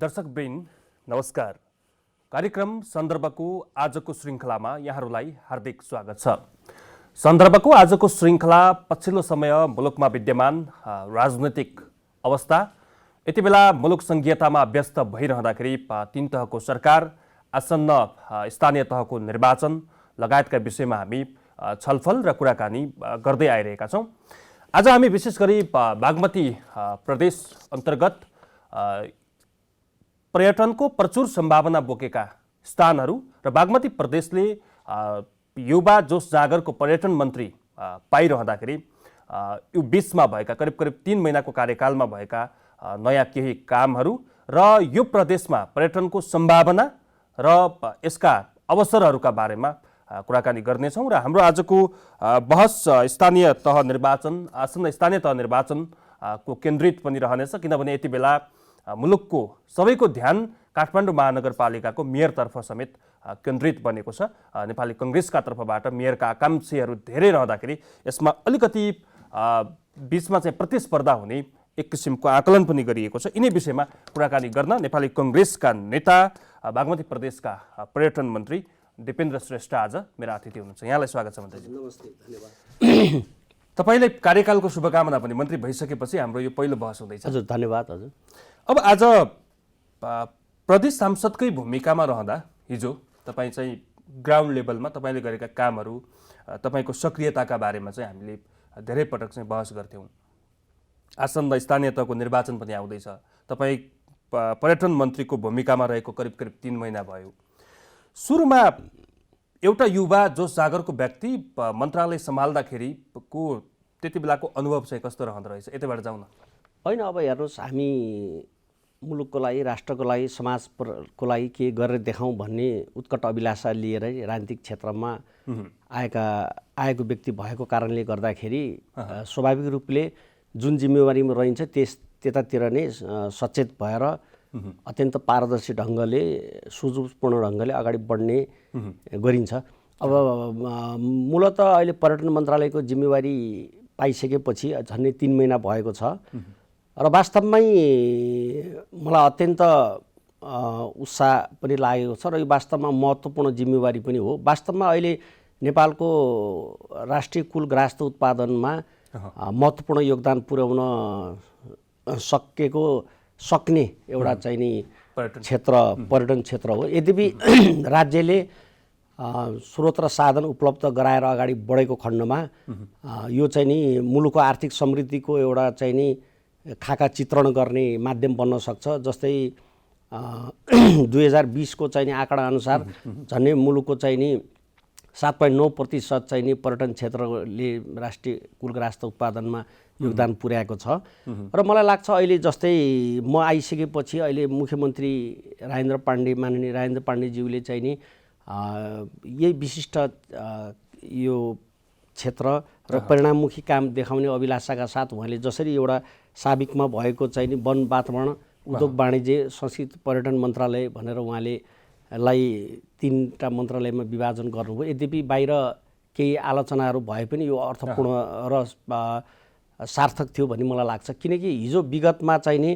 दर्शकवृन्द नमस्कार। कार्यक्रम सन्दर्भको आजको श्रृङ्खलामा यहाँहरूलाई हार्दिक स्वागत छ। सन्दर्भको आजको श्रृङ्खला पछिल्लो समय मुलुकमा विद्यमान राजनैतिक अवस्था, यति बेला मुलुक संघीयतामा व्यस्त भइरहँदाखेरि तीन तहको सरकार, आसन्न स्थानीय तहको निर्वाचन लगायतका विषयमा हामी छलफल र कुराकानी गर्दै आइरहेका छौँ। आज हामी विशेष गरी बागमती प्रदेश अन्तर्गत पर्यटनको प्रचुर सम्भावना बोकेका स्थानहरू र बागमती प्रदेशले युवा जोश जागरको पर्यटन मन्त्री पाइरहँदाखेरि यो बीचमा भएका करिब 3 महिनाको कार्यकालमा भएका नयाँ केही कामहरू र यो प्रदेशमा पर्यटनको सम्भावना र यसका अवसरहरूका बारेमा कुराकानी गर्नेछौँ। र हाम्रो आजको बहस स्थानीय तह निर्वाचन, आसन्न स्थानीय तह निर्वाचन को केन्द्रित पनि रहनेछ, किनभने यति बेला मुलुकको सबैको ध्यान काठमाडौँ महानगरपालिकाको मेयरतर्फ समेत केन्द्रित बनेको छ। नेपाली कङ्ग्रेसका तर्फबाट मेयरका आकाङ्क्षीहरू धेरै रहँदाखेरि यसमा अलिकति बीचमा चाहिँ प्रतिस्पर्धा हुने एक किसिमको आकलन पनि गरिएको छ। यिनै विषयमा कुराकानी गर्न नेपाली कङ्ग्रेसका नेता, बागमती प्रदेशका पर्यटन मन्त्री दिपेन्द्र श्रेष्ठ आज मेरा अतिथि हुनुहुन्छ। यहाँलाई स्वागत छ मन्त्रीजी। नमस्ते, धन्यवाद। तपाईलाई कार्यकालको शुभकामना पनि। मन्त्री भइसकेपछि हाम्रो यो पहिलो बहस हुँदैछ। हजुर, धन्यवाद। हजुर, अब आज प्रदेश सांसदकै भूमिकामा रहँदा हिजो तपाईँ चाहिँ ग्राउन्ड लेभलमा तपाईँले गरेका कामहरू, तपाईँको सक्रियताका बारेमा चाहिँ हामीले धेरै पटक चाहिँ बहस गर्थ्यौँ। आसन्न स्थानीय तहको निर्वाचन पनि आउँदैछ। तपाईँ पर्यटन मन्त्रीको भूमिकामा रहेको करिब 3 महिना भयो। सुरुमा एउटा युवा जोश जागरको व्यक्ति मन्त्रालय सम्हाल्दाखेरिको त्यति बेलाको अनुभव चाहिँ कस्तो रहँदो रहेछ? यतिबाट जाउँ न। होइन, अब हेर्नुहोस्, हामी मुलुकको लागि, राष्ट्रको लागि, समाजको लागि के गरेर देखाउँ भन्ने उत्कट अभिलाषा लिएरै राजनीतिक क्षेत्रमा आएको व्यक्ति भएको कारणले गर्दाखेरि स्वाभाविक रूपले जुन जिम्मेवारीमा रहन्छ त्यतातिर नै सचेत भएर अत्यन्त पारदर्शी ढङ्गले, सुझुपूर्ण ढङ्गले अगाडि बढ्ने गरिन्छ। अब मूलत अहिले पर्यटन मन्त्रालयको जिम्मेवारी पाइसकेपछि झन्डै 3 महिना भएको छ र वास्तवमै मलाई अत्यन्त उत्साह पनि लागेको छ र यो वास्तवमा महत्त्वपूर्ण जिम्मेवारी पनि हो। वास्तवमा अहिले नेपालको राष्ट्रिय कुल ग्राहस्थ उत्पादनमा महत्त्वपूर्ण योगदान पुर्याउन सक्ने एउटा चाहिँ नि क्षेत्र पर्यटन क्षेत्र हो। यद्यपि राज्यले स्रोत र साधन उपलब्ध गराएर अगाडि बढेको खण्डमा यो चाहिँ नि मुलुकको आर्थिक समृद्धिको एउटा चाहिँ नि खाका चित्रण गर्ने माध्यम बन्न सक्छ। जस्तै 2020 को चाहिँ नि आँकडा अनुसार झन्डै मुलुकको चाहिँ नि 7.9% चाहिँ नि पर्यटन क्षेत्रले राष्ट्रिय कुल ग्राहस्थ उत्पादनमा योगदान पुर्याएको छ। र मलाई लाग्छ अहिले जस्तै म आइसकेपछि अहिले मुख्यमन्त्री माननीय राजेन्द्र पाण्डेज्यूले चाहिँ नि यही विशिष्ट यो क्षेत्र र परिणाममुखी काम देखाउने अभिलाषाका साथ उहाँले जसरी एउटा साबिकमा भएको चाहिँ नि वन, वातावरण, उद्योग, वाणिज्य, संस्कृति, पर्यटन मन्त्रालय भनेर उहाँले 3टा मन्त्रालयमा विभाजन गर्नुभयो। यद्यपि बाहिर केही आलोचनाहरू भए पनि यो अर्थपूर्ण र सार्थक थियो भन्ने मलाई लाग्छ। किनकि हिजो विगतमा चाहिँ नि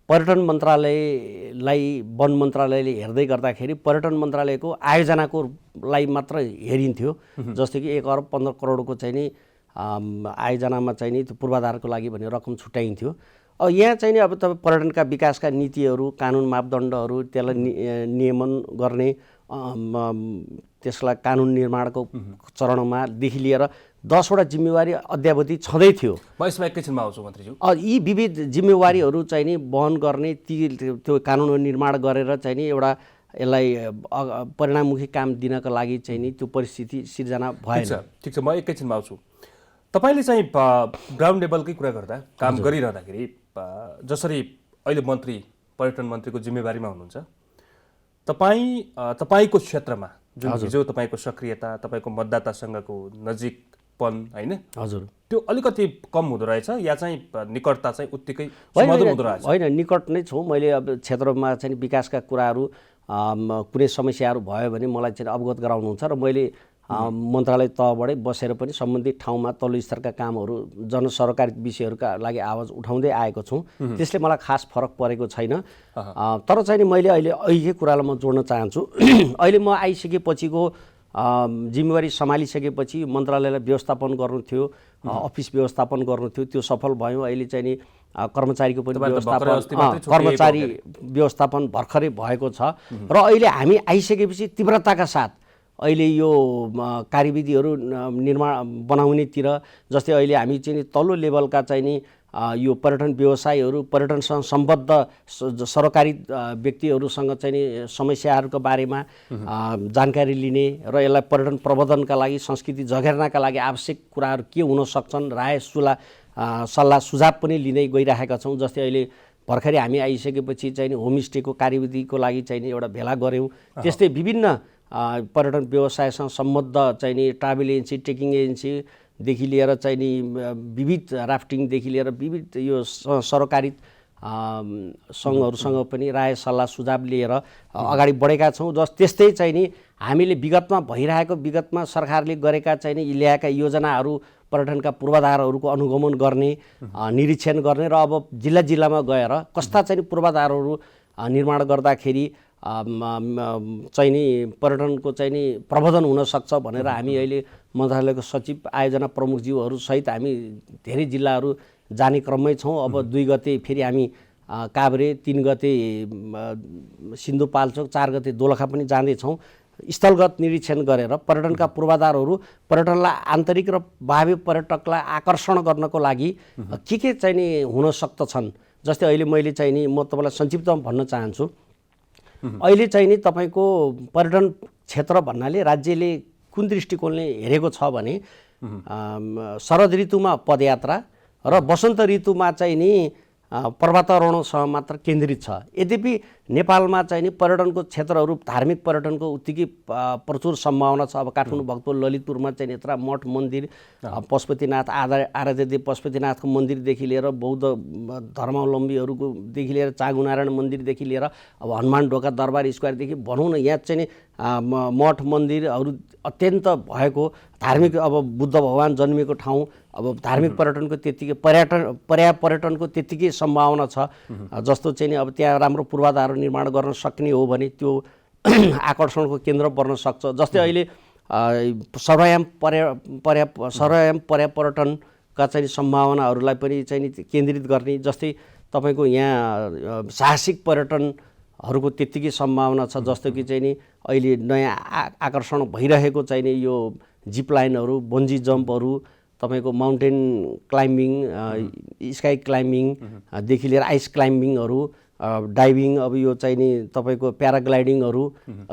पर्यटन मन्त्रालयलाई वन मन्त्रालयले हेर्दै गर्दाखेरि पर्यटन मन्त्रालयको आयोजनाको लागि मात्र हेरिन्थ्यो। जस्तै कि 1 अर्ब 15 करोडको चाहिँ नि आयोजनामा चाहिँ नि त्यो पूर्वाधारको लागि भन्ने रकम छुट्याइन्थ्यो। अब यहाँ चाहिँ नि अब तपाईँ पर्यटनका विकासका नीतिहरू, कानुन, मापदण्डहरू, त्यसलाई नियमन गर्ने, त्यसलाई कानुन निर्माणको चरणमा देखि लिएर 10वटा जिम्मेवारी अद्यावधि छँदै थियो। म यसमा एकैछिनमा आउँछु मन्त्रीज्यू। यी विविध जिम्मेवारीहरू चाहिँ नि वहन गर्ने, त्यो कानुन निर्माण गरेर चाहिँ नि एउटा यसलाई परिणाममुखी काम दिनका लागि चाहिँ नि त्यो परिस्थिति सिर्जना भएन। ठिक छ, म एकैछिनमा आउँछु। तपाईँले चाहिँ ग्राउन्ड लेभलकै कुरा गर्दा काम गरिरहँदाखेरि जसरी अहिले पर्यटन मन्त्रीको जिम्मेवारीमा हुनुहुन्छ, तपाईँको क्षेत्रमा जुन हिजो तपाईँको सक्रियता, तपाईँको मतदातासँगको नजिकपन, होइन, हजुर, त्यो अलिकति कम हुँदो रहेछ या चाहिँ निकटता चाहिँ उत्तिकै मधुर हुँदो रहेछ? होइन, निकट नै छु। मैले अब क्षेत्रमा चाहिँ विकासका कुराहरू, कुनै समस्याहरू भयो भने मलाई चाहिँ अवगत गराउनुहुन्छ र मैले मन्त्रालय तहबाटै बसेर पनि सम्बन्धित ठाउँमा तल्लो स्तरका कामहरू जनसरकारी विषयहरूका लागि आवाज उठाउँदै आएको छौँ। त्यसले मलाई खास फरक परेको छैन। तर चाहिँ नि मैले अहिले कुरालाई म जोड्न चाहन्छु। अहिले म आइसकेपछिको जिम्मेवारी सम्हालिसकेपछि मन्त्रालयलाई व्यवस्थापन गर्नु थियो, अफिस व्यवस्थापन गर्नु थियो, त्यो सफल भयो। अहिले चाहिँ नि कर्मचारीको पनि कर्मचारी व्यवस्थापन भर्खरै भएको छ र अहिले हामी आइसकेपछि तीव्रताका साथ अहिले यो कार्यविधिहरू बनाउनेतिर, जस्तै अहिले हामी चाहिँ तल्लो लेभलका चाहिँ नि यो पर्यटन व्यवसायीहरू, पर्यटनसँग सम्बद्ध सरकारी व्यक्तिहरूसँग चाहिँ नि समस्याहरूको बारेमा जानकारी लिने र यसलाई पर्यटन प्रबन्धनका लागि, संस्कृति जगेर्नाका लागि आवश्यक कुराहरू के हुन सक्छन्, राय सल्लाह सुझाव पनि लिँदै गइरहेका छौँ। जस्तै अहिले भर्खरै हामी आइसकेपछि चाहिँ नि होमस्टेको कार्यविधिको लागि चाहिँ नि एउटा भेला गऱ्यौँ। त्यस्तै विभिन्न पर्यटन व्यवसायसँग सम्बद्ध चाहिँ नि ट्राभल एजेन्सी, ट्रेकिङ एजेन्सीदेखि लिएर चाहिँ नि विविध राफ्टिङदेखि लिएर विविध यो सरकारी सङ्घहरूसँग पनि राय सल्लाह सुझाव लिएर अगाडि बढेका छौँ। त्यस्तै चाहिँ नि हामीले विगतमा सरकारले गरेका चाहिँ नि ल्याएका योजनाहरू, पर्यटनका पूर्वाधारहरूको अनुगमन गर्ने, निरीक्षण गर्ने र अब जिल्लामा गएर कस्ता चाहिँ पूर्वाधारहरू निर्माण गर्दाखेरि चाहिँ नि पर्यटनको चाहिँ नि प्रबन्धन हुनसक्छ भनेर हामी अहिले मन्त्रालयको सचिव, आयोजना प्रमुखज्यूहरू सहित हामी धेरै जिल्लाहरू जाने क्रममै छौँ। अब 2 गते फेरि हामी काभ्रे, 3 गते सिन्धुपाल्चोक, 4 गते दोलखा पनि जाँदैछौँ। स्थलगत निरीक्षण गरेर पर्यटनका पूर्वाधारहरू, पर्यटनलाई आन्तरिक र बाह्य पर्यटकलाई आकर्षण गर्नको लागि के चाहिँ नि हुन सक्दछन्। जस्तै अहिले मैले चाहिँ नि म तपाईँलाई संक्षिप्तमा भन्न चाहन्छु। अहिले चाहिँ नि तपाईँको पर्यटन क्षेत्र भन्नाले राज्यले कुन दृष्टिकोणले हेरेको छ भने शरद ऋतुमा पदयात्रा र वसन्त ऋतुमा चाहिँ नि पर्वतारोहणसँग मात्र केन्द्रित छ। यद्यपि नेपालमा चाहिँ नि पर्यटनको क्षेत्रहरू, धार्मिक पर्यटनको उत्तिकै प्रचुर सम्भावना छ। अब काठमाडौँ, भक्तपुर, ललितपुरमा चाहिँ यत्र मठ मन्दिर, पशुपतिनाथ, आराध्यदेव पशुपतिनाथको मन्दिरदेखि लिएर बौद्ध धर्मावलम्बीहरूकोदेखि लिएर चाँगुनारायण मन्दिरदेखि लिएर अब हनुमान ढोका दरबार स्क्वायरदेखि भनौँ न, यहाँ चाहिँ नि मठ मन्दिरहरू अत्यन्त भएको धार्मिक, अब बुद्ध भगवान जन्मिएको ठाउँ, अब धार्मिक पर्यटनको त्यत्तिकै पर्यटनको त्यत्तिकै सम्भावना छ। जस्तो चाहिँ नि अब त्यहाँ राम्रो पूर्वाधार निर्माण गर्न सक्ने हो भने त्यो आकर्षणको केन्द्र बन्न सक्छ। जस्तै अहिले सर्वयाम पर्यटनका चाहिँ सम्भावनाहरूलाई पनि चाहिँ नि केन्द्रित गर्ने, जस्तै तपाईँको यहाँ साहसिक पर्यटनहरूको त्यत्तिकै सम्भावना छ। जस्तो कि चाहिँ नि अहिले नयाँ आकर्षण भइरहेको चाहिँ नि यो जिप लाइनहरू, बन्जी जम्पहरू, तपाईँको माउन्टेन क्लाइम्बिङ, स्काई क्लाइम्बिङदेखि लिएर आइस क्लाइम्बिङहरू, डाइभिङ, अब यो चाहिँ नि तपाईँको प्याराग्लाइडिङहरू,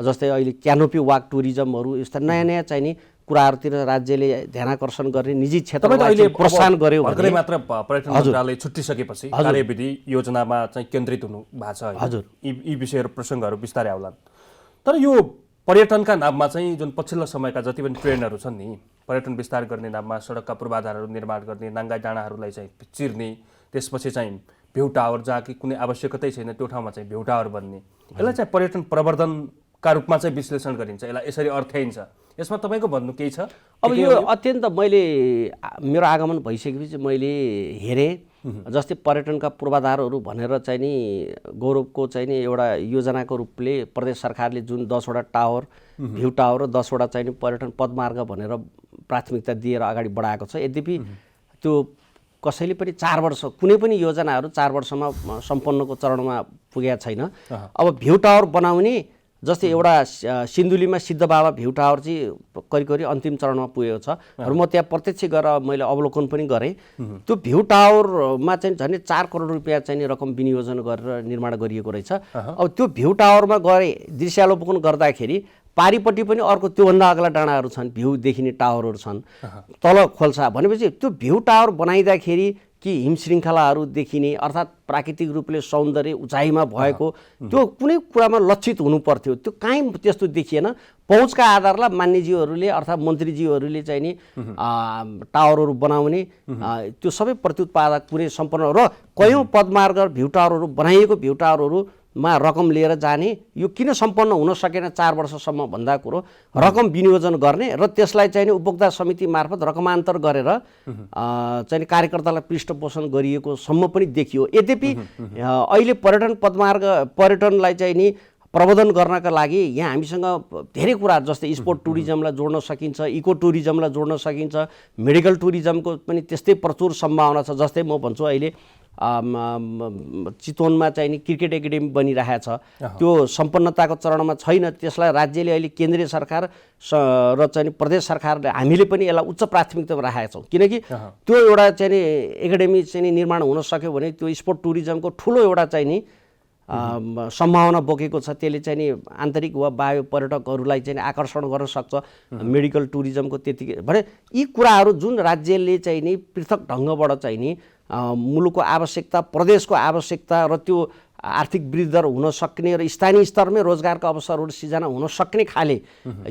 जस्तै अहिले क्यानोपी वाक टुरिज्महरू, यस्ता नयाँ नयाँ चाहिँ नि कुराहरूतिर राज्यले ध्यानाकर्षण गर्ने, निजी क्षेत्रलाई प्रोत्साहन गर्यो भने मात्र पर्यटन मन्त्रालय छुट्टिसकेपछि कार्यविधि योजनामा चाहिँ केन्द्रित हुनु भएको छ। हजुर, यी विषयहरू, प्रसङ्गहरू बिस्तारै आउलान्। तर यो पर्यटनका नाममा चाहिँ जुन पछिल्लो समयका जति पनि ट्रेन्डहरू छन् नि, पर्यटन विस्तार गर्ने नाममा सडकका पूर्वाधारहरू निर्माण गर्ने, नाङ्गा डाँडाहरूलाई चाहिँ चिर्ने, त्यसपछि चाहिँ भ्यू टावर जहाँ कि कुनै आवश्यकतै छैन त्यो ठाउँमा चाहिँ भ्यू टावर बन्ने, यसलाई चाहिँ पर्यटन प्रवर्धनका रूपमा चाहिँ विश्लेषण गरिन्छ, यसलाई यसरी अर्थ्याइन्छ। यसमा तपाईँको भन्नु केही छ? अब यो अत्यन्त मैले मेरो आगमन भइसकेपछि मैले हेरेँ, जस्तै पर्यटनका पूर्वाधारहरू भनेर चाहिँ नि गौरवको चाहिँ नि एउटा योजनाको रूपले प्रदेश सरकारले जुन 10वटा टावर, भ्यू टावर र 10वटा चाहिँ नि पर्यटन पदमार्ग भनेर प्राथमिकता दिएर अगाडि बढाएको छ। यद्यपि त्यो कसैले पनि 4 वर्ष, कुनै पनि योजनाहरू 4 वर्षमा सम्पन्नको चरणमा पुगेका छैन। अब भ्यू टावर बनाउने, जस्तै एउटा सिन्धुलीमा सिद्धबाबा भ्यू टावर चाहिँ करिब अन्तिम चरणमा पुगेको छ र म त्यहाँ प्रत्यक्ष गएर मैले अवलोकन पनि गरेँ। त्यो भ्यू टावरमा चाहिँ झन् 4 करोड रुपियाँ चाहिँ रकम विनियोजन गरेर निर्माण गरिएको रहेछ। अब त्यो भ्यू टावरमा गए दृश्यावलोकन गर्दाखेरि पारिपट्टि पनि अर्को त्योभन्दा अग्ला डाँडाहरू छन्, भ्यू देखिने टावरहरू छन्, तल खोल्सा। भनेपछि त्यो भ्यू टावर बनाइँदाखेरि कि हिम श्रृङ्खलाहरू देखिने, अर्थात् प्राकृतिक रूपले सौन्दर्य उचाइमा भएको त्यो कुनै कुरामा लक्षित हुनु पर्थ्यो, त्यो काहीँ त्यस्तो देखिएन। पहुँचका आधारमा मान्यज्यूहरूले अर्थात् मन्त्रीज्यूहरूले चाहिँ नि टावरहरू बनाउने, त्यो सबै प्रत्युत्पादक कुनै सम्पन्न र कयौँ पदमार्ग भ्यू टावरहरू बनाइएको भ्यू टावरहरू मा रकम लिएर जाने, यो किन सम्पन्न हुन सकेन 4 वर्षसम्म भन्दा कुरो रकम विनियोजन गर्ने र त्यसलाई चाहिँ उपभोक्ता समिति मार्फत रकमान्तर गरेर चाहिँ कार्यकर्तालाई पृष्ठपोषण गरिएको सम्म पनि देखियो। यद्यपि अहिले पर्यटनलाई चाहिँ नि प्रबन्धन गर्नका लागि यहाँ हामीसँग धेरै कुराहरू जस्तै स्पोर्ट टुरिज्मलाई जोड्न सकिन्छ, इको टुरिज्मलाई जोड्न सकिन्छ, मेडिकल टुरिज्मको पनि त्यस्तै प्रचुर सम्भावना छ। जस्तै म भन्छु अहिले चितवनमा चाहिँ नि क्रिकेट एकाडेमी बनिरहेको छ, त्यो सम्पन्नताको चरणमा छैन। त्यसलाई राज्यले अहिले केन्द्रीय सरकार र चाहिँ प्रदेश सरकारले हामीले पनि यसलाई उच्च प्राथमिकतामा राखेका छौँ, किनकि त्यो एउटा चाहिँ नि एकाडेमी चाहिँ निर्माण हुन सक्यो भने त्यो स्पोर्ट टुरिज्मको ठुलो एउटा चाहिँ नि सम्भावना बोकेको छ। त्यसले चाहिँ नि आन्तरिक वा बाह्य पर्यटकहरूलाई चाहिँ आकर्षण गर्न सक्छ। मेडिकल टुरिज्मको त्यतिकै भने यी कुराहरू जुन राज्यले चाहिँ नि पृथक ढङ्गबाट चाहिँ नि मुलुकको आवश्यकता, प्रदेशको आवश्यकता र त्यो आर्थिक वृद्धि दर हुन सक्ने र स्थानीय स्तरमै रोजगारका अवसरहरू सिर्जना हुन सक्ने खाले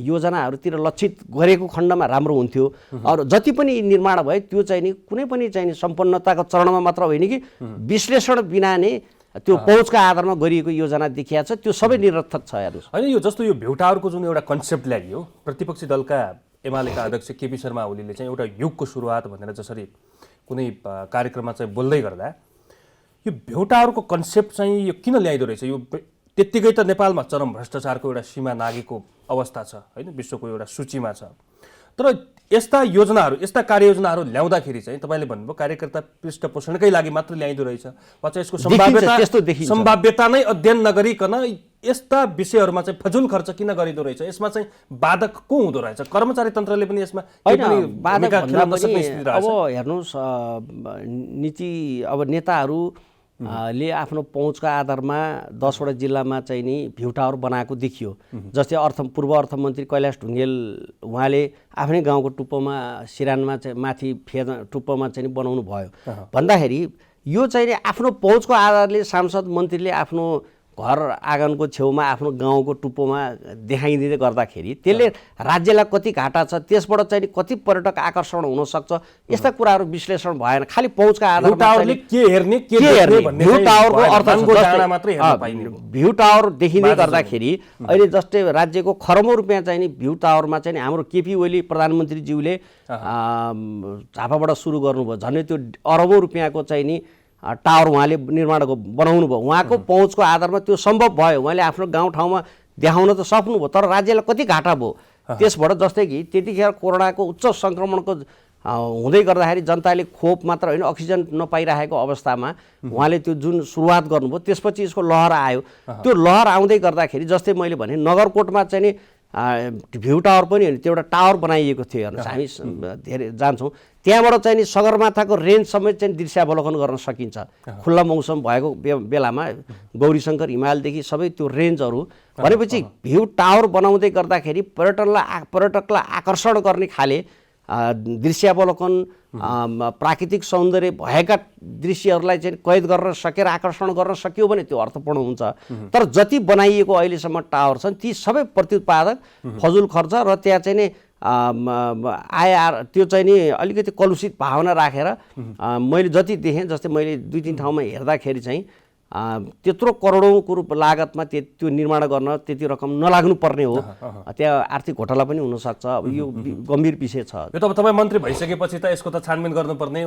योजनाहरूतिर लक्षित गरेको खण्डमा राम्रो हुन्थ्यो। अरू जति पनि निर्माण भयो त्यो चाहिँ नि कुनै पनि चाहिँ नि सम्पन्नताको चरणमा मात्र होइन कि विश्लेषण बिना नै त्यो पहुँचका आधारमा गरिएको योजना देखिया छ, त्यो सबै निरर्थक छ। हेर्नुहोस्, होइन यो जस्तो यो भेउटाहरूको जुन एउटा कन्सेप्ट ल्याइयो, प्रतिपक्षी दलका एमालेका अध्यक्ष केपी शर्मा ओलीले चाहिँ एउटा युगको सुरुवात भनेर जसरी कुनै कार्यक्रममा चाहिँ बोल्दै गर्दा यो भेउटाहरूको कन्सेप्ट चाहिँ यो किन ल्याइदो रहेछ? यो त्यत्तिकै त नेपालमा चरम भ्रष्टाचारको एउटा सीमा नागेको अवस्था छ होइन, विश्वको एउटा सूचीमा छ। तर यस्ता योजनाहरू, यस्ता कार्ययोजनाहरू ल्याउँदाखेरि चाहिँ तपाईँले भन्नुभयो कार्यकर्ता पृष्ठपोषणकै लागि मात्र ल्याइदो रहेछ, वा चाहिँ यसको सम्भाव्यता नै अध्ययन नगरिकन यस्ता विषयहरूमा चाहिँ फजुल खर्च किन गरिदो रहेछ? यसमा चाहिँ बाधक को हुँदो रहेछ? कर्मचारी तन्त्रले पनि यसमा अब हेर्नुहोस्, नीति अब नेताहरू ले आफ्नो पहुँचका आधारमा 10वटा जिल्लामा चाहिँ नि भ्यू-टावर बनाएको देखियो। जस्तै पूर्व अर्थमन्त्री कैलाश ढुङ्गेल उहाँले आफ्नै गाउँको टुप्पोमा सिरानमा चाहिँ माथि टुप्पोमा चाहिँ बनाउनु भयो भन्दाखेरि यो चाहिँ नि आफ्नो पहुँचको आधारले सांसद मन्त्रीले आफ्नो घर आँगनको छेउमा आफ्नो गाउँको टुप्पोमा देखाइदिँदै गर्दाखेरि त्यसले राज्यलाई कति घाटा छ, त्यसबाट चाहिँ कति पर्यटक आकर्षण हुन सक्छ, यस्ता कुराहरू विश्लेषण भएन। खालि पहुँचका आधारमा भ्यू टावर देखिँदै गर्दाखेरि अहिले जस्तै राज्यको खरबौँ रुपियाँ चाहिँ नि भ्यू टावरमा चाहिँ हाम्रो केपी ओली प्रधानमन्त्रीज्यूले झापाबाट सुरु गर्नुभयो। झन् त्यो अरबौँ रुपियाँको चाहिँ नि टावर उहाँले निर्माण बनाउनु भयो। उहाँको पहुँचको आधारमा त्यो सम्भव भयो, उहाँले आफ्नो गाउँठाउँमा देखाउन त सक्नुभयो, तर राज्यलाई कति घाटा भयो त्यसबाट। जस्तै कि त्यतिखेर कोरोनाको उच्च सङ्क्रमणको हुँदै गर्दाखेरि जनताले खोप मात्र होइन अक्सिजन नपाइरहेको अवस्थामा उहाँले त्यो जुन सुरुवात गर्नुभयो, त्यसपछि यसको लहर आयो। त्यो लहर आउँदै गर्दाखेरि जस्तै मैले भने नगरकोटमा चाहिँ नि भ्यू टावर पनि होइन, त्यो एउटा टावर बनाइएको थियो। हेर्नुहोस्, हामी धेरै जान्छौँ त्यहाँबाट चाहिँ नि सगरमाथाको रेन्ज समेत चाहिँ दृश्यावलोकन गर्न सकिन्छ। खुल्ला मौसम भएको बेलामा गौरीशङ्कर हिमालदेखि सबै त्यो रेन्जहरू भनेपछि भ्यू टावर बनाउँदै गर्दाखेरि पर्यटकलाई आकर्षण गर्ने खाले दृश्यावलोकन प्राकृतिक सौन्दर्य भएका दृश्यहरूलाई चाहिँ कैद गर्न सकेर आकर्षण गर्न सकियो भने त्यो अर्थपूर्ण हुन्छ। तर जति बनाइएको अहिलेसम्म टावर छन् ती सबै प्रत्युत्पादक, फजुल खर्च र त्यहाँ चाहिँ नि त्यो चाहिँ नि अलिकति कलुषित भावना राखेर मैले जति देखेँ, जस्तै मैले 2-3 ठाउँमा हेर्दाखेरि चाहिँ त्यत्रो करोडौँको लागतमा त्यो निर्माण गर्न त्यति रकम नलाग्नु पर्ने हो। त्यहाँ आर्थिक घोटाला पनि हुनसक्छ। यो गम्भीर विषय छ। यो त अब तपाईँ मन्त्री भइसकेपछि त यसको त छानबिन गर्नुपर्ने,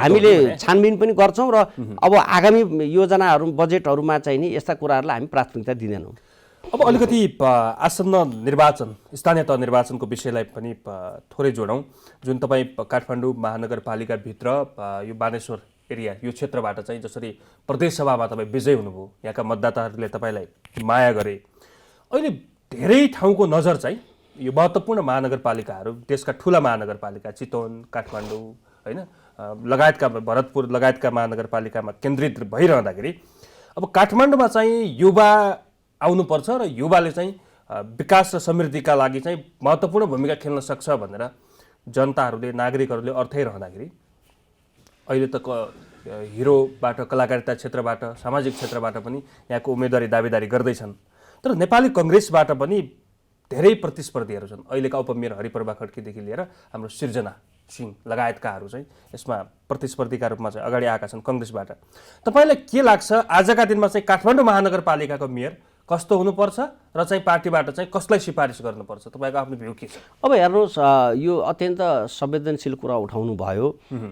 हामीले छानबिन पनि गर्छौँ र अब आगामी योजनाहरू बजेटहरूमा चाहिँ नि यस्ता कुराहरूलाई हामी प्राथमिकता दिँदैनौँ। अब अलिकति आसन्न निर्वाचन, स्थानीय तह निर्वाचनको विषयलाई पनि थोरै जोडौँ। जुन तपाईँ काठमाडौँ महानगरपालिकाभित्र यो बानेश्वर एरिया, यो क्षेत्रबाट चाहिँ जसरी प्रदेशसभामा तपाईँ विजय हुनुभयो, यहाँका मतदाताहरूले तपाईँलाई माया गरे। अहिले धेरै ठाउँको नजर चाहिँ यो महत्त्वपूर्ण महानगरपालिकाहरू, देशका ठुला महानगरपालिका चितवन, काठमाडौँ होइन लगायतका, भरतपुर लगायतका महानगरपालिकामा केन्द्रित भइरहँदाखेरि अब काठमाडौँमा चाहिँ युवा आउनुपर्छ र युवाले चाहिँ विकास र समृद्धिका लागि चाहिँ महत्त्वपूर्ण भूमिका खेल्न सक्छ भनेर जनताहरूले, नागरिकहरूले अर्थाइरहँदाखेरि अहिले त हिरोबाट, कलाकारिता क्षेत्रबाट, सामाजिक क्षेत्रबाट पनि यहाँको उम्मेदवारी दावेदारी गर्दैछन्। तर नेपाली कङ्ग्रेसबाट पनि धेरै प्रतिस्पर्धीहरू छन्। अहिलेका उपमेयर हरिप्रभा खड्कीदेखि लिएर हाम्रो सिर्जना सिंह लगायतकाहरू चाहिँ यसमा प्रतिस्पर्धीका रूपमा चाहिँ अगाडि आएका छन् कङ्ग्रेसबाट। तपाईँलाई के लाग्छ आजका दिनमा चाहिँ काठमाडौँ महानगरपालिकाको मेयर कस्तो हुनुपर्छ र चाहिँ पार्टीबाट चाहिँ कसलाई सिफारिस गर्नुपर्छ, तपाईँको आफ्नो भ्यू के छ? अब हेर्नुहोस्, यो अत्यन्त संवेदनशील कुरा उठाउनु भयो।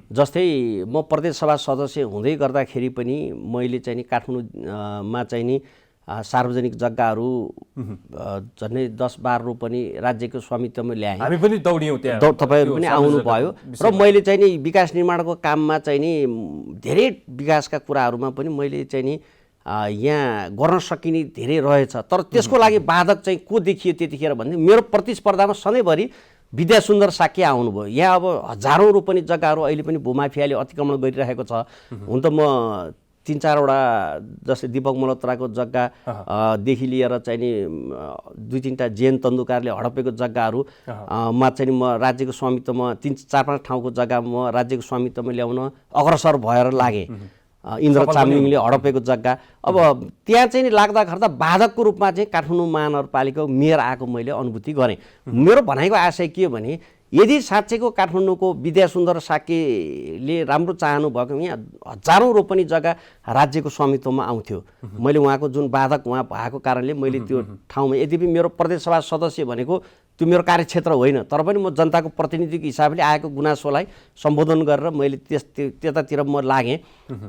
जस्तै म प्रदेश सभा सदस्य हुँदै गर्दाखेरि पनि मैले चाहिँ नि काठमाडौँमा चाहिँ नि सार्वजनिक जग्गाहरू झन्डै 10-12 रोपनी राज्यको स्वामित्वमा ल्याएँ। हामी पनि दौड्यौँ त्यहाँ, तपाईँहरू पनि आउनुभयो र मैले चाहिँ नि विकास निर्माणको काममा चाहिँ नि धेरै विकासका कुराहरूमा पनि मैले चाहिँ नि यहाँ गर्न सकिने धेरै रहेछ। तर त्यसको लागि बाधक चाहिँ को देखियो त्यतिखेर भने मेरो प्रतिस्पर्धामा सधैँभरि विद्यासुन्दर साक्य आउनुभयो। यहाँ अब हजारौँ रोपनी जग्गाहरू अहिले पनि भूमाफियाले अतिक्रमण गरिरहेको छ। हुन त म 3-4 वटा जस्तै दीपक मल्होत्राको जग्गादेखि लिएर चाहिँ नि 2-3टा जेन तन्दुकारले हडपेको जग्गाहरूमा चाहिँ म राज्यको स्वामित्वमा 3-4-5 ठाउँको जग्गा म राज्यको स्वामित्वमा ल्याउन अग्रसर भएर लागेँ। इन्द्र चामलिङले हडपेको जग्गा अब त्यहाँ चाहिँ नि लाग्दा खर्दा बाधकको रूपमा चाहिँ काठमाडौँ महानगरपालिकाको मेयर आएको मैले अनुभूति गरेँ। मेरो भनाइको आशय के हो भने यदि साँच्चैको काठमाडौँको विद्यासुन्दर साक्यले राम्रो चाहनु भएको यहाँ हजारौँ रोपनी जग्गा राज्यको स्वामित्वमा आउँथ्यो। मैले उहाँको जुन बाधक उहाँ भएको कारणले मैले त्यो ठाउँमा, यद्यपि मेरो प्रदेश सभा सदस्य भनेको त्यो मेरो कार्यक्षेत्र होइन, तर पनि म जनताको प्रतिनिधिको हिसाबले आएको गुनासोलाई सम्बोधन गरेर मैले त्यतातिर म लागेँ।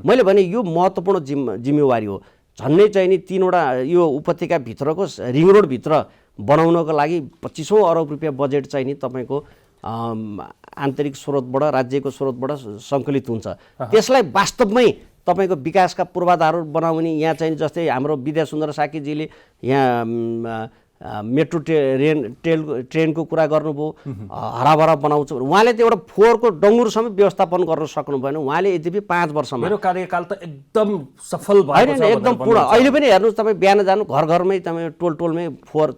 मैले भने यो महत्त्वपूर्ण जिम्मेवारी हो। झन्डै चाहिँ नि 3वटा यो उपत्यकाभित्रको रिङ रोडभित्र बनाउनको लागि 25औं अरब रुपियाँ बजेट चाहिँ नि तपाईँको आन्तरिक स्रोतबाट राज्यको स्रोतबाट सङ्कलित हुन्छ। त्यसलाई वास्तवमै तपाईँको विकासका पूर्वाधारहरू बनाउने यहाँ चाहिँ जस्तै हाम्रो विद्यासुन्दर साक्यजीले यहाँ मेट्रो ट्रेनको कुरा गर्नुभयो, हराभरा बनाउँछ। उहाँले त एउटा फोहोरको डङ्गुरसम्म व्यवस्थापन गर्न सक्नु भएन। उहाँले यद्यपि 5 वर्षमा मेरो कार्यकाल त एकदम सफल भएको छ, एकदम पूर्ण। अहिले पनि हेर्नुहोस् तपाईँ बिहान जानु घर घरमै तपाईँ टोलमै फोहोर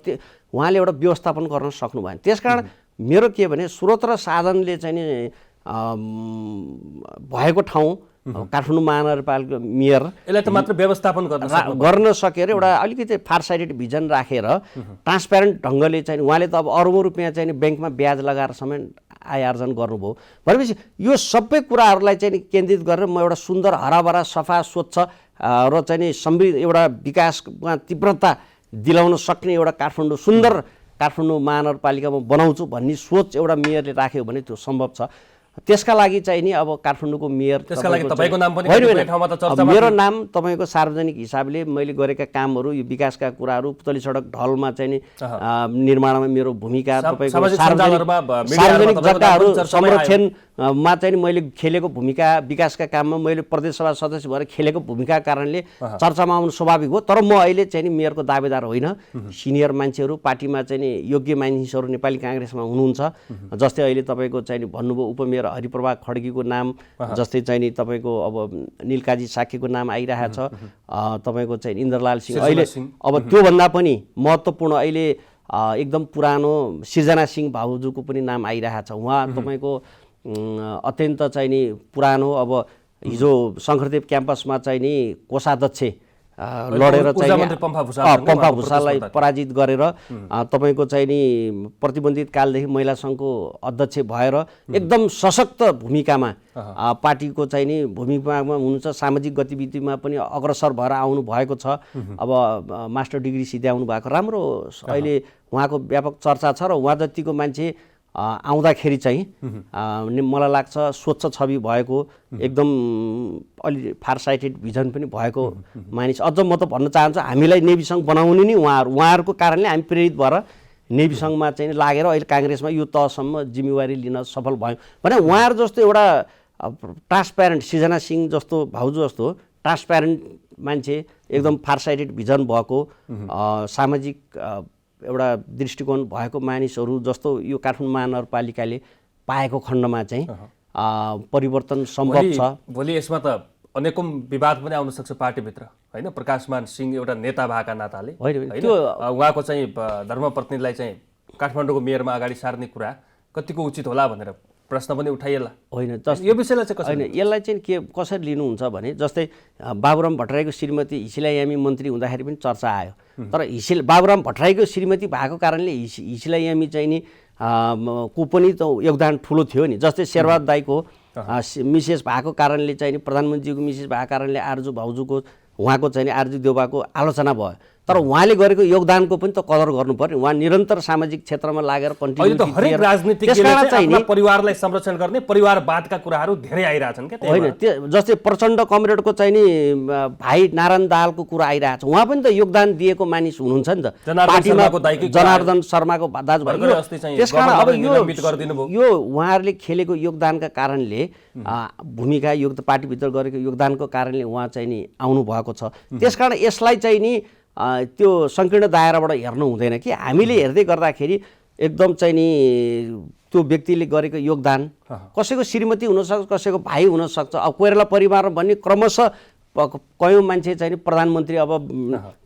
उहाँले एउटा व्यवस्थापन गर्न सक्नु भएन। त्यसकारण मेरो के भने स्रोत र साधनले चाहिँ नि भएको ठाउँ काठमाडौँ महानगरपालिका मेयर यसलाई त मात्र व्यवस्थापन गर्न सकेर एउटा अलिकति फार साइडेड भिजन राखेर ट्रान्सप्यारेन्ट ढङ्गले चाहिँ उहाँले त अब अरबौँ रुपियाँ चाहिँ ब्याङ्कमा ब्याज लगाएर समेत आय आर्जन गर्नुभयो। भनेपछि यो सबै कुराहरूलाई चाहिँ केन्द्रित गरेर म एउटा सुन्दर हराभरा सफा स्वच्छ र चाहिँ नि समृद्ध एउटा विकासमा तीव्रता दिलाउन सक्ने एउटा काठमाडौँ सुन्दर काठमाडौँ महानगरपालिकामा बनाउँछु भन्ने सोच एउटा मेयरले राख्यो भने त्यो सम्भव छ। त्यसका लागि चाहिँ नि अब काठमाडौँको मेयर त्यसका लागि तपाईँको नाम पनि कतिपय ठाउँमा त चर्चामा मेरो नाम तपाईँको सार्वजनिक हिसाबले मैले गरेका कामहरू यो विकासका कुराहरू पुतली सडक ढलमा चाहिँ नि निर्माणमा मेरो भूमिका तपाईँको सार्वजनिक जग्गाहरू संरक्षणमा चाहिँ मैले खेलेको भूमिका विकासका काममा मैले प्रदेश सभा सदस्य भएर खेलेको भूमिका कारणले चर्चामा आउनु स्वाभाविक हो। तर म अहिले चाहिँ नि मेयरको दावेदार होइन। सिनियर मान्छेहरू पार्टीमा चाहिँ नि योग्य मानिसहरू नेपाली काङ्ग्रेसमा हुनुहुन्छ। जस्तै अहिले तपाईँको चाहिँ नि भन्नुभयो उपमेयर हरिप्रभा खड्गीको नाम, जस्तै चाहिँ नि तपाईँको अब निलकाजी साक्यको नाम आइरहेको छ, तपाईँको चाहिँ इन्द्रलाल सिंह अहिले अब त्योभन्दा पनि महत्त्वपूर्ण अहिले एकदम पुरानो सृजना सिंह भाउजूको पनि नाम आइरहेको छ। उहाँ तपाईँको अत्यन्त चाहिँ नि पुरानो अब हिजो शङ्करदेव क्याम्पसमा चाहिँ नि कोषाध्यक्ष लडेर चाहिँ पम्फा भूषाललाई पराजित गरेर तपाईँको चाहिँ नि प्रतिबन्धित कालदेखि महिला सङ्घको अध्यक्ष भएर एकदम सशक्त भूमिकामा पार्टीको चाहिँ नि भूमिकामा हुनुहुन्छ। सामाजिक गतिविधिमा पनि अग्रसर भएर आउनु भएको छ। अब मास्टर डिग्री सिध्याउनु भएको राम्रो अहिले उहाँको व्यापक चर्चा छ र उहाँ जतिको मान्छे आउँदाखेरि चाहिँ मलाई लाग्छ स्वच्छ छवि भएको एकदम अलि फार साइटेड भिजन पनि भएको मानिस। अझ म त भन्न चाहन्छु हामीलाई नेभी सङ्घ बनाउने नि उहाँहरूको कारणले हामी प्रेरित भएर नेभी सङ्घमा चाहिँ लागेर अहिले काङ्ग्रेसमा यो तहसम्म जिम्मेवारी लिन सफल भयौँ भने उहाँहरू जस्तो एउटा ट्रान्सप्यारेन्ट सृजना सिंह जस्तो भाउजू जस्तो ट्रान्सप्यारेन्ट मान्छे एकदम फार साइटेड भिजन भएको सामाजिक एउटा दृष्टिकोण भएको मानिसहरू जस्तो यो काठमाडौँ महानगरपालिकाले पाएको खण्डमा चाहिँ परिवर्तन सम्भव छ। भोलि यसमा त अनेकौं विवाद पनि आउन सक्छ पार्टीभित्र होइन। प्रकाशमान सिंह एउटा नेता भएका नाताले उहाँको चाहिँ धर्मपत्नीलाई चाहिँ काठमाडौँको मेयरमा अगाडि सार्ने कुरा कतिको उचित होला भनेर प्रश्न पनि उठाइएला होइन। यो विषयलाई चाहिँ कसरी होइन, यसलाई चाहिँ के कसरी लिनुहुन्छ भने जस्तै बाबुराम भट्टराईको श्रीमती हिसिला यामी मन्त्री हुँदाखेरि पनि चर्चा आयो। तर बाबुराम भट्टराईको श्रीमती भएको कारणले हिसिला यामी चाहिँ नि को पनि त योगदान ठुलो थियो नि। जस्तै शेरबहादुर दाईको मिसेस भएको कारणले चाहिँ नि प्रधानमन्त्रीको मिसेस भएको कारणले आरजु भाउजूको उहाँको चाहिँ नि आरजु देउबाको आलोचना भयो। तर उहाँले गरेको योगदानको पनि त कदर गर्नु पर्यो। उहाँ निरन्तर सामाजिक क्षेत्रमा लागेर अहिले त हरेक राजनीतिज्ञले चाहिँ आफ्नो परिवारलाई संरक्षण गर्ने परिवारवादका कुराहरू धेरै आइरहेछन् के होइन। त्यो जस्तै प्रचण्ड कमरेडको चाहिँ नि भाइ नारायण दाहालको कुरा आइरहेछ। उहाँ पनि त योगदान दिएको मानिस हुनुहुन्छ नि त पार्टीमा। जनार्दन शर्माको दाजुभाइ। त्यसकारण अब यो उहाँहरूले खेलेको योगदानका कारणले भूमिका पार्टीभित्र गरेको योगदानको कारणले उहाँ चाहिँ नि आउनु भएको छ। त्यसकारण यसलाई चाहिँ नि त्यो सङ्कीर्ण दायराबाट हेर्नु हुँदैन कि हामीले हेर्दै गर्दाखेरि एकदम चाहिँ नि त्यो व्यक्तिले गरेको योगदान कसैको श्रीमती हुनसक्छ, कसैको भाइ हुनसक्छ। अब कोइराला परिवार भन्ने क्रमशः कयौँ मान्छे चाहिँ प्रधानमन्त्री, अब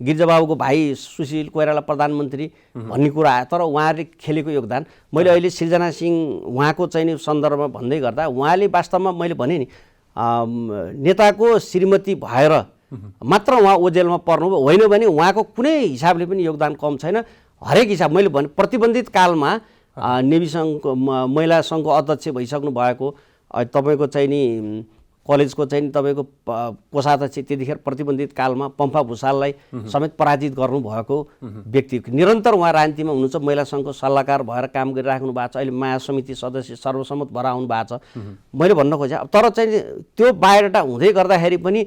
गिरिजाबाबुको भाइ सुशील कोइराला प्रधानमन्त्री भन्ने कुरा आयो। तर उहाँहरूले खेलेको योगदान मैले अहिले सृजना सिंह उहाँको चाहिँ नि सन्दर्भमा भन्दै गर्दा उहाँले वास्तवमा मैले भने नि नेताको श्रीमती भएर मात्र उहाँ ओजेलमा पर्नुभयो होइन भने उहाँको कुनै हिसाबले पनि योगदान कम छैन। हरेक हिसाब मैले भने प्रतिबन्धित कालमा नेभी सङ्घको महिला सङ्घको अध्यक्ष भइसक्नु भएको तपाईँको चाहिँ नि कलेजको चाहिँ नि तपाईँको कोषाध्यक्ष त्यतिखेर प्रतिबन्धित कालमा पम्फा भुषाललाई समेत पराजित गर्नुभएको व्यक्ति निरन्तर उहाँ राजनीतिमा हुनुहुन्छ। महिला सङ्घको सल्लाहकार भएर काम गरिराख्नु भएको छ। अहिले महासमिति सदस्य सर्वसम्मत भएर आउनु भएको छ। मैले भन्न खोजेँ तर चाहिँ त्यो बायोडाटा हुँदै गर्दाखेरि पनि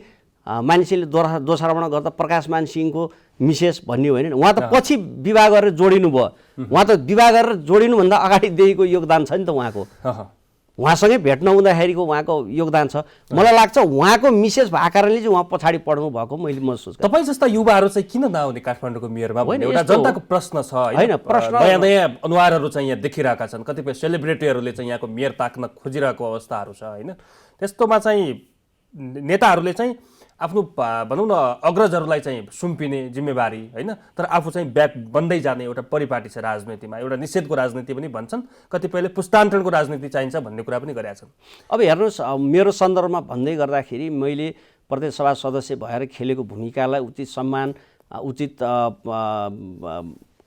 मानिसले दोषारोपण गर्दा प्रकाशमान सिंहको मिसेस भन्ने होइन। उहाँ त पछि विवाह गरेर जोडिनु भयो। उहाँ त विवाह गरेर जोडिनुभन्दा अगाडिदेखिको योगदान छ नि त उहाँको। उहाँसँगै भेट्न हुँदाखेरिको उहाँको योगदान छ। मलाई लाग्छ उहाँको मिसेस भएको कारणले चाहिँ उहाँ पछाडि पढ्नु भएको मैले महसुस गरेँ। तपाईँ जस्ता युवाहरू चाहिँ किन नआउने काठमाडौँको मेयरमा भन्ने एउटा जनताको प्रश्न छ होइन। नयाँ नयाँ अनुहारहरू चाहिँ यहाँ देखिरहेका छन्। कतिपय सेलिब्रिटीहरूले चाहिँ यहाँको मेयर ताक्न खोजिरहेको अवस्थाहरू छ होइन। त्यस्तोमा चाहिँ नेताहरूले चाहिँ आफ्नो भनौँ न अग्रजहरूलाई चाहिँ सुम्पिने जिम्मेवारी होइन। तर आफू चाहिँ ब्याक बन्दै जाने एउटा परिपाटी छ राजनीतिमा। एउटा निषेधको राजनीति पनि भन्छन्, कतिपयले पुस्तान्तरणको राजनीति चाहिन्छ भन्ने कुरा पनि गरेका छन्। अब हेर्नुहोस् मेरो सन्दर्भमा भन्दै गर्दाखेरि मैले प्रदेश सभा सदस्य भएर खेलेको भूमिकालाई उचित सम्मान उचित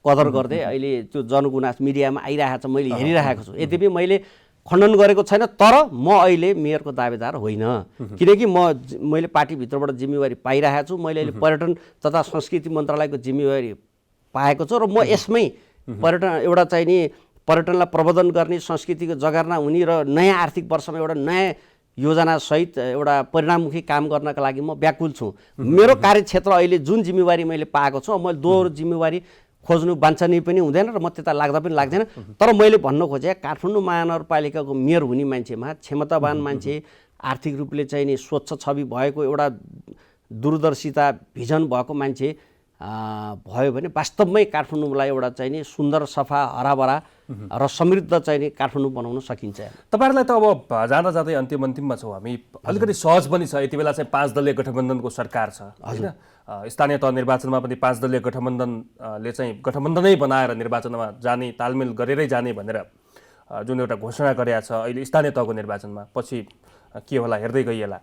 कदर गर्दै अहिले त्यो जनगुनास मिडियामा आइरहेको छ, मैले हेरिरहेको छु। यद्यपि मैले खण्डन गरेको छैन तर म अहिले मेयरको दावेदार होइन। किनकि मैले पार्टीभित्रबाट जिम्मेवारी पाइरहेको छु। मैले अहिले पर्यटन तथा संस्कृति मन्त्रालयको जिम्मेवारी पाएको छु र म यसमै पर्यटन एउटा चाहिँ नि पर्यटनलाई प्रबन्धन गर्ने, संस्कृतिको जगर्ना हुने र नयाँ आर्थिक वर्षमा एउटा नयाँ योजनासहित एउटा परिणाममुखी काम गर्नका लागि म व्याकुल छु। मेरो कार्यक्षेत्र अहिले जुन जिम्मेवारी मैले पाएको छु मैले दोहोरो जिम्मेवारी खोज्नु वाञ्छनीय पनि हुँदैन र म त्यता लाग्दा पनि लाग्दैन। तर मैले भन्न खोजेँ काठमाडौँ महानगरपालिकाको मेयर हुने मान्छेमा क्षमतावान मान्छे, आर्थिक रूपले चाहिँ नि स्वच्छ छवि भएको एउटा दूरदर्शिता भिजन भएको मान्छे भयो भने वास्तवमै काठमाडौँलाई एउटा चाहिँ नि सुन्दर सफा हराभरा र समृद्ध चाहिँ नि काठमाडौँ बनाउन सकिन्छ। तपाईँहरूलाई त अब जाँदा जाँदै अन्तिममा छौँ हामी। अलिकति सहज पनि छ यति बेला चाहिँ 5 दलीय गठबन्धनको सरकार छ होइन। स्थानीय तह निर्वाचनमा पनि 5 दलीय गठबन्धनले चाहिँ गठबन्धनै बनाएर निर्वाचनमा जाने, तालमेल गरेरै जाने भनेर जुन एउटा घोषणा गरेका छ अहिले स्थानीय तहको निर्वाचनमा, पछि के होला हेर्दै गइएला।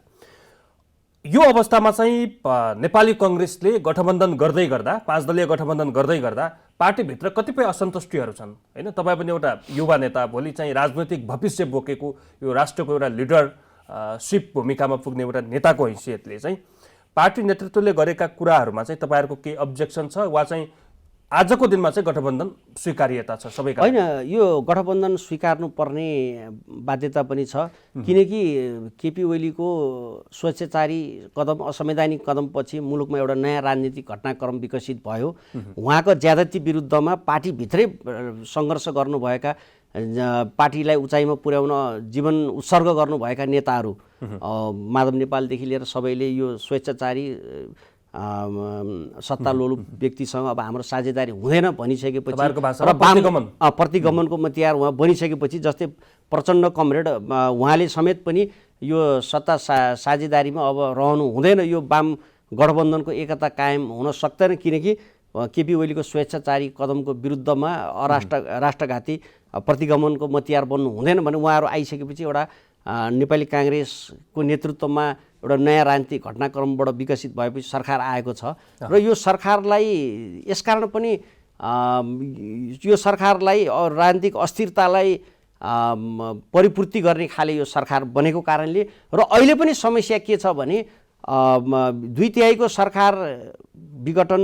यो अवस्थामा चाहिँ नेपाली कङ्ग्रेसले गठबन्धन गर्दै गर्दा 5 दलीय गठबन्धन गर्दै गर्दा पार्टीभित्र कतिपय असन्तुष्टिहरू छन् होइन। तपाईँ पनि एउटा युवा नेता, भोलि चाहिँ राजनैतिक भविष्य बोकेको यो राष्ट्रको एउटा लिडरसिप भूमिकामा पुग्ने एउटा नेताको हैसियतले चाहिँ पार्टी नेतृत्वले गरेका कुराहरूमा चाहिँ तपाईँहरूको केही अब्जेक्सन छ वा चाहिँ आजको दिनमा चाहिँ गठबन्धन स्वीकार्यता छ सबैका? होइन, यो गठबन्धन स्वीकार्नु पर्ने बाध्यता पनि छ। किनकि केपी ओलीको स्वेच्छाचारी कदम, असंवैधानिक कदमपछि मुलुकमा एउटा नयाँ राजनीतिक घटनाक्रम विकसित भयो। उहाँको ज्यादती विरुद्धमा पार्टीभित्रै सङ्घर्ष गर्नुभएका, पार्टीलाई उचाइमा पुर्याउन जीवन उत्सर्ग गर्नुभएका नेताहरू माधव नेपालदेखि लिएर सबैले यो स्वेच्छाचारी सत्तालोलुप व्यक्तिसँग अब हाम्रो साझेदारी हुँदैन भनिसकेपछि र प्रतिगमनको मतियार उहाँ बनिसकेपछि, जस्तै प्रचण्ड कमरेड उहाँले समेत पनि यो सत्ता साझेदारीमा अब रहनु हुँदैन, यो वाम गठबन्धनको एकता कायम हुन सक्दैन। किनकि केपी ओलीको स्वेच्छाचारी कदमको विरुद्धमा राष्ट्रघाती प्रतिगमनको मतियार बन्नु हुँदैन भने उहाँहरू आइसकेपछि एउटा नेपाली काङ्ग्रेसको नेतृत्वमा एउटा नयाँ राजनीतिक घटनाक्रमबाट विकसित भएपछि सरकार आएको छ र यो सरकारलाई यसकारण पनि यो सरकारलाई राजनीतिक अस्थिरतालाई परिपूर्ति गर्ने खाले यो सरकार बनेको कारणले र अहिले पनि समस्या के छ भने 2/3 सरकार विघटन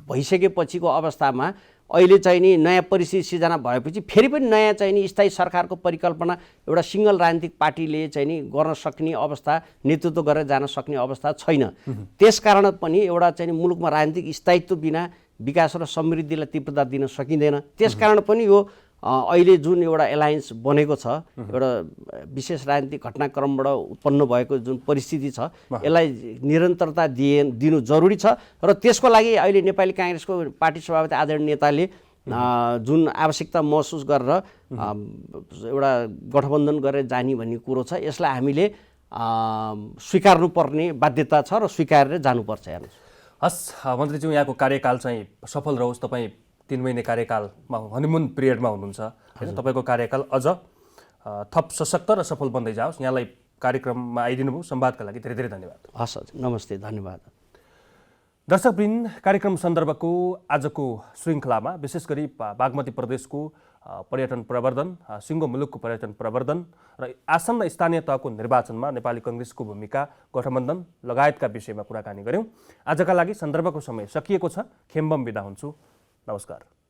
भइसकेपछिको अवस्थामा अहिले चाहिँ नि नयाँ परिस्थिति सिर्जना भएपछि फेरि पनि नयाँ चाहिँ नि स्थायी सरकारको परिकल्पना एउटा सिङ्गल राजनीतिक पार्टीले चाहिँ नि गर्न सक्ने अवस्था, नेतृत्व गरेर जान सक्ने अवस्था छैन। त्यसकारण पनि एउटा चाहिँ नि मुलुकमा राजनीतिक स्थायित्व बिना विकास र समृद्धिलाई तीव्रता दिन सकिँदैन। त्यसकारण पनि यो अहिले जुन एउटा एलायन्स बनेको छ, एउटा विशेष राजनीतिक घटनाक्रमबाट उत्पन्न भएको जुन परिस्थिति छ, यसलाई निरन्तरता दिनु जरुरी छ र त्यसको लागि अहिले नेपाली काङ्ग्रेसको पार्टी सभापति आदरणीय नेताले जुन आवश्यकता महसुस गरेर एउटा गठबन्धन गरेर जाने भन्ने कुरो छ, यसलाई हामीले स्वीकार्नुपर्ने बाध्यता छ र स्वीकारेर जानुपर्छ। हेर्नुहोस्। हस् मन्त्रीज्यू, यहाँको कार्यकाल चाहिँ सफल रहोस्। तपाईँ 3 महिने कार्यकालमा हनीमुन पिरियडमा हुनुहुन्छ होइन? तपाईँको कार्यकाल अझ थप सशक्त र सफल बन्दै जाओस्। यहाँलाई कार्यक्रममा आइदिनु भयो, संवादका लागि धेरै धेरै धन्यवाद। हस् हजुर, नमस्ते, धन्यवाद। दर्शकवृन्द, कार्यक्रम सन्दर्भको आजको श्रृङ्खलामा विशेष गरी बागमती प्रदेशको पर्यटन प्रवर्धन, सिङ्गो मुलुकको पर्यटन प्रवर्धन र आसन्न स्थानीय तहको निर्वाचनमा नेपाली काङ्ग्रेसको भूमिका, गठबन्धन लगायतका विषयमा कुराकानी गऱ्यौँ। आजका लागि सन्दर्भको समय सकिएको छ। खेम्बम बिदा हुन्छु। नमस्कार।